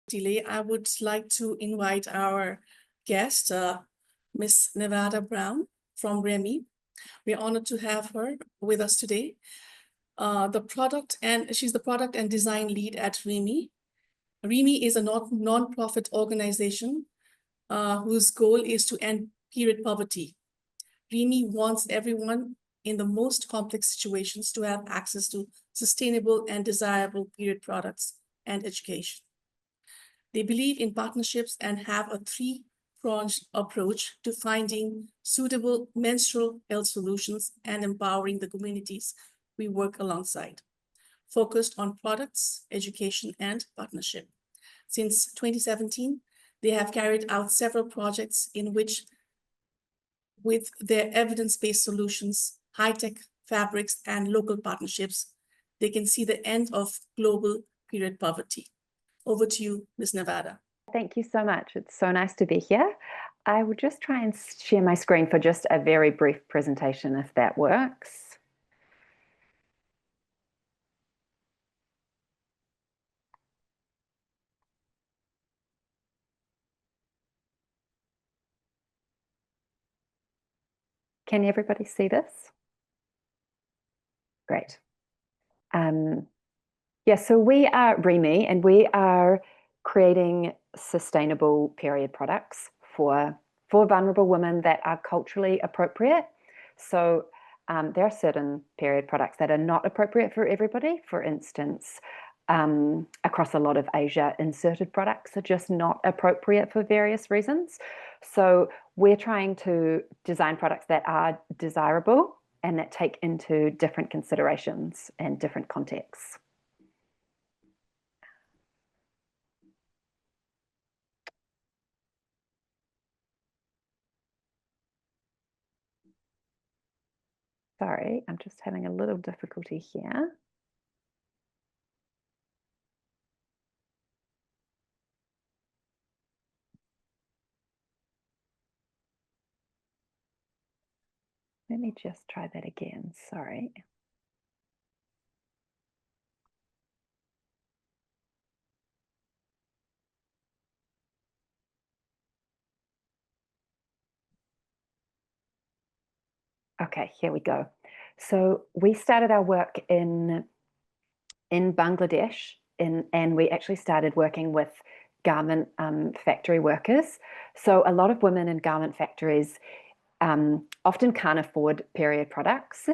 delay, I would like to invite our guest, Miss Nevada Brown from Reemi. We're honored to have her with us today. She's the product and design lead at Reemi. Reemi is a non-profit organization whose goal is to end period poverty. Reemi wants everyone in the most complex situations to have access to sustainable and desirable period products and education. They believe in partnerships and have a three-pronged approach to finding suitable menstrual health solutions and empowering the communities we work alongside, focused on products, education, and partnership. Since 2017, they have carried out several projects in which, with their evidence-based solutions, high-tech fabrics, and local partnerships, they can see the end of global period poverty. Over to you, Ms. Nevada. Thank you so much. It's so nice to be here. I will just try and share my screen for just a very brief presentation, if that works. Can everybody see this? Great. Yeah, so we are Reemi, and we are creating sustainable period products for vulnerable women that are culturally appropriate. So there are certain period products that are not appropriate for everybody. For instance, across a lot of Asia, inserted products are just not appropriate for various reasons. So we're trying to design products that are desirable and that take into different considerations and different contexts. Sorry, I'm just having a little difficulty here. Let me just try that again, sorry. Okay, here we go. So we started our work in Bangladesh, and we actually started working with garment factory workers. So a lot of women in garment factories often can't afford period products,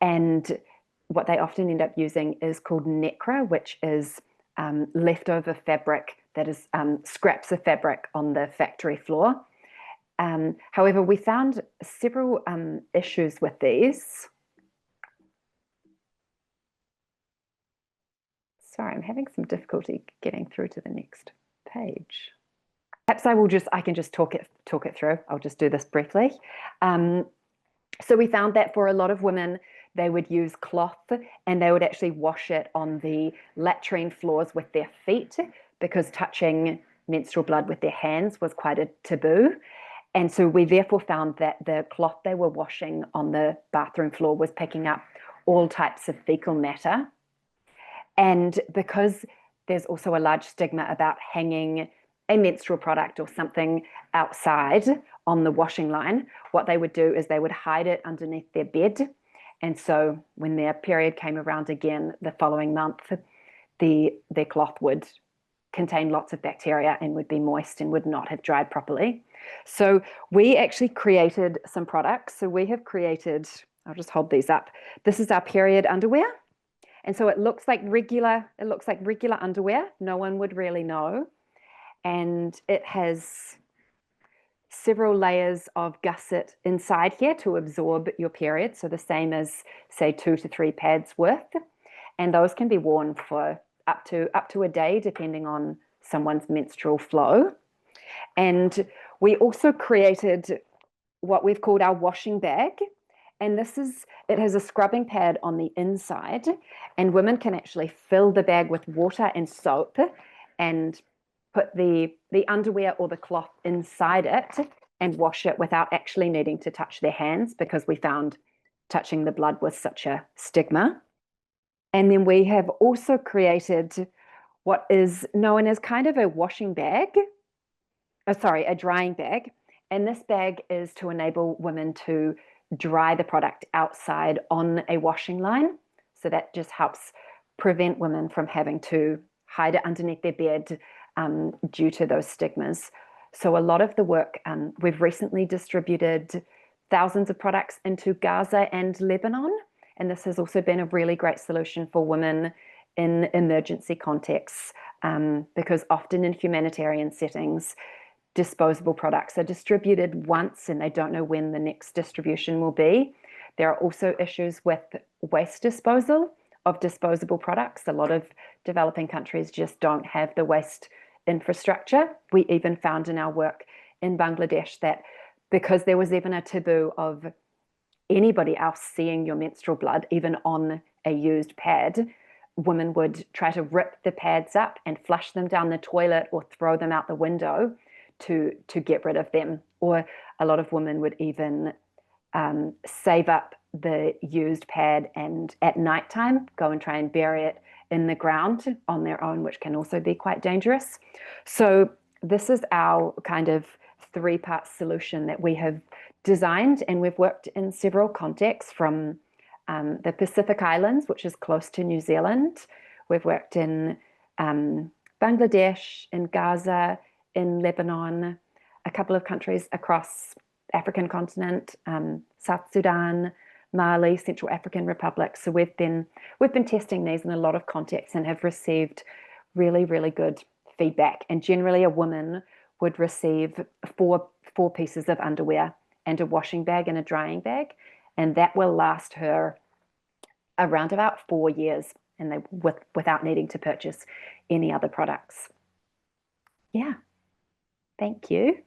and what they often end up using is called necra, which is leftover fabric that is scraps of fabric on the factory floor. However, we found several issues with these. Sorry, I'm having some difficulty getting through to the next page. Perhaps I can just talk it through. I'll just do this briefly. So we found that for a lot of women, they would use cloth and they would actually wash it on the latrine floors with their feet, because touching menstrual blood with their hands was quite a taboo. And so we therefore found that the cloth they were washing on the bathroom floor was picking up all types of fecal matter. And because there's also a large stigma about hanging a menstrual product or something outside on the washing line, what they would do is they would hide it underneath their bed. And so when their period came around again the following month, their cloth would contain lots of bacteria and would be moist and would not have dried properly. So we actually created some products. So we have created, I'll just hold these up. This is our period underwear. And so it looks like regular underwear. No one would really know. And it has several layers of gusset inside here to absorb your period. So the same as, say, 2 to 3 pads worth. And those can be worn for up to a day, depending on someone's menstrual flow. And we also created what we've called our washing bag. And it has a scrubbing pad on the inside, and women can actually fill the bag with water and soap and put the underwear or the cloth inside it and wash it without actually needing to touch their hands, because we found touching the blood was such a stigma. And then we have also created what is known as kind of a washing bag, a drying bag. And this bag is to enable women to dry the product outside on a washing line. So that just helps prevent women from having to hide it underneath their bed due to those stigmas. So a lot of the work, we've recently distributed thousands of products into Gaza and Lebanon. And this has also been a really great solution for women in emergency contexts, because often in humanitarian settings, disposable products are distributed once and they don't know when the next distribution will be. There are also issues with waste disposal of disposable products. A lot of developing countries just don't have the waste infrastructure. We even found in our work in Bangladesh that because there was even a taboo of anybody else seeing your menstrual blood, even on a used pad, women would try to rip the pads up and flush them down the toilet or throw them out the window to get rid of them. Or a lot of women would even save up the used pad and at nighttime go and try and bury it in the ground on their own, which can also be quite dangerous. So this is our kind of three-part solution that we have designed, and we've worked in several contexts from the Pacific Islands, which is close to New Zealand. We've worked in Bangladesh, in Gaza, in Lebanon, a couple of countries across African continent, South Sudan, Mali, Central African Republic. So we've been testing these in a lot of contexts and have received really, really good feedback. And generally a woman would receive four pieces of underwear and a washing bag and a drying bag. And that will last her around about 4 years, and without needing to purchase any other products. Yeah. Thank you.